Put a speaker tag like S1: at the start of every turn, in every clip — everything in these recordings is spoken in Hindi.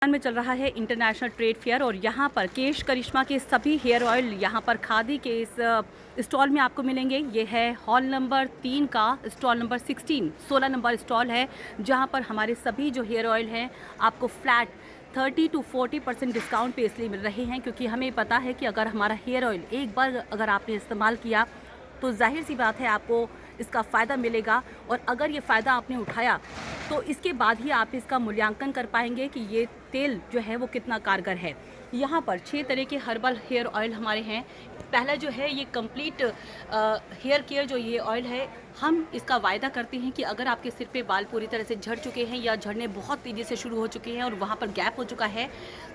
S1: में चल रहा है इंटरनेशनल ट्रेड फेयर और यहाँ पर केश करिश्मा के सभी हेयर ऑयल यहाँ पर खादी के इस स्टॉल में आपको मिलेंगे। ये है हॉल नंबर 3 का स्टॉल नंबर 16 नंबर स्टॉल है, जहाँ पर हमारे सभी जो हेयर ऑयल हैं आपको फ्लैट 30 to 40% डिस्काउंट पे इसलिए मिल रहे हैं क्योंकि हमें पता है कि अगर हमारा हेयर ऑयल एक बार अगर आपने इस्तेमाल किया तो जाहिर सी बात है आपको इसका फ़ायदा मिलेगा, और अगर ये फ़ायदा आपने उठाया तो इसके बाद ही आप इसका मूल्यांकन कर पाएंगे कि ये तेल जो है वो कितना कारगर है। यहाँ पर 6 तरह के हर्बल हेयर ऑयल हमारे हैं। पहला जो है ये कंप्लीट हेयर केयर जो ये ऑयल है, हम इसका वायदा करते हैं कि अगर आपके सिर पे बाल पूरी तरह से झड़ चुके हैं या झड़ने बहुत तेज़ी से शुरू हो चुके हैं और वहाँ पर गैप हो चुका है,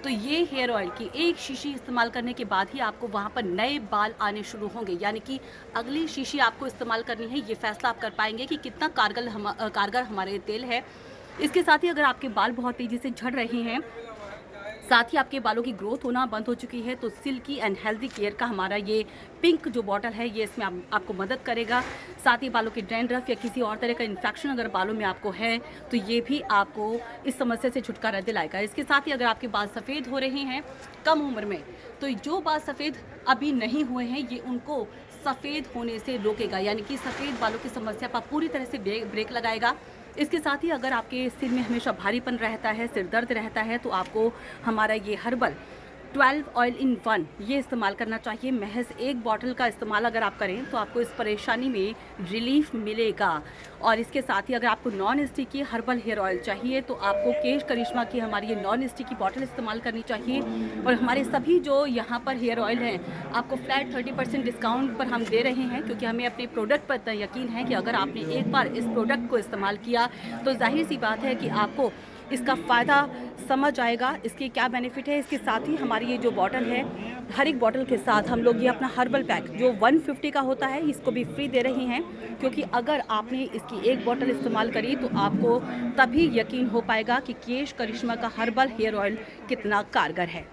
S1: तो ये हेयर ऑयल की एक शीशी इस्तेमाल करने के बाद ही आपको वहाँ पर नए बाल आने शुरू होंगे। यानी कि अगली शीशी आपको इस्तेमाल करनी है, ये फैसला आप कर पाएंगे कि कितना कारगर हमारे तेल है। इसके साथ ही अगर आपके बाल बहुत तेज़ी से झड़ रहे हैं, साथ ही आपके बालों की ग्रोथ होना बंद हो चुकी है, तो सिल्की एंड हेल्दी केयर का हमारा ये पिंक जो बॉटल है ये इसमें आपको मदद करेगा। साथ ही बालों की डैंड्रफ या किसी और तरह का इन्फेक्शन अगर बालों में आपको है तो ये भी आपको इस समस्या से छुटकारा दिलाएगा। इसके साथ ही अगर आपके बाल सफ़ेद हो रहे हैं कम उम्र में, तो जो बाल सफ़ेद अभी नहीं हुए हैं ये उनको सफ़ेद होने से रोकेगा, यानी कि सफ़ेद बालों की समस्या पर पूरी तरह से ब्रेक लगाएगा। इसके साथ ही अगर आपके सिर में हमेशा भारीपन रहता है, सिर दर्द रहता है, तो आपको हमारा ये हर्बल 12 ऑयल इन 1 ये इस्तेमाल करना चाहिए। महज एक बॉटल का इस्तेमाल अगर आप करें तो आपको इस परेशानी में रिलीफ मिलेगा। और इसके साथ ही अगर आपको non sticky herbal hair oil चाहिए तो आपको केश करिश्मा की हमारी ये नॉन स्टिकी बॉटल इस्तेमाल करनी चाहिए। और हमारे सभी जो यहाँ पर हेयर ऑयल हैं आपको फ्लैट 30% डिस्काउंट पर हम दे रहे हैं, क्योंकि हमें अपने प्रोडक्ट पर इतना यकीन है कि अगर आपने एक बार इस प्रोडक्ट को इस्तेमाल किया तो जाहिर सी बात है कि आपको इसका फ़ायदा समझ आएगा, इसके क्या बेनिफिट है। इसके साथ ही हमारी ये जो बॉटल है, हर एक बॉटल के साथ हम लोग ये अपना हर्बल पैक जो 150 का होता है इसको भी फ्री दे रहे हैं, क्योंकि अगर आपने इसकी एक बॉटल इस्तेमाल करी तो आपको तभी यकीन हो पाएगा कि केश करिश्मा का हर्बल हेयर ऑयल कितना कारगर है।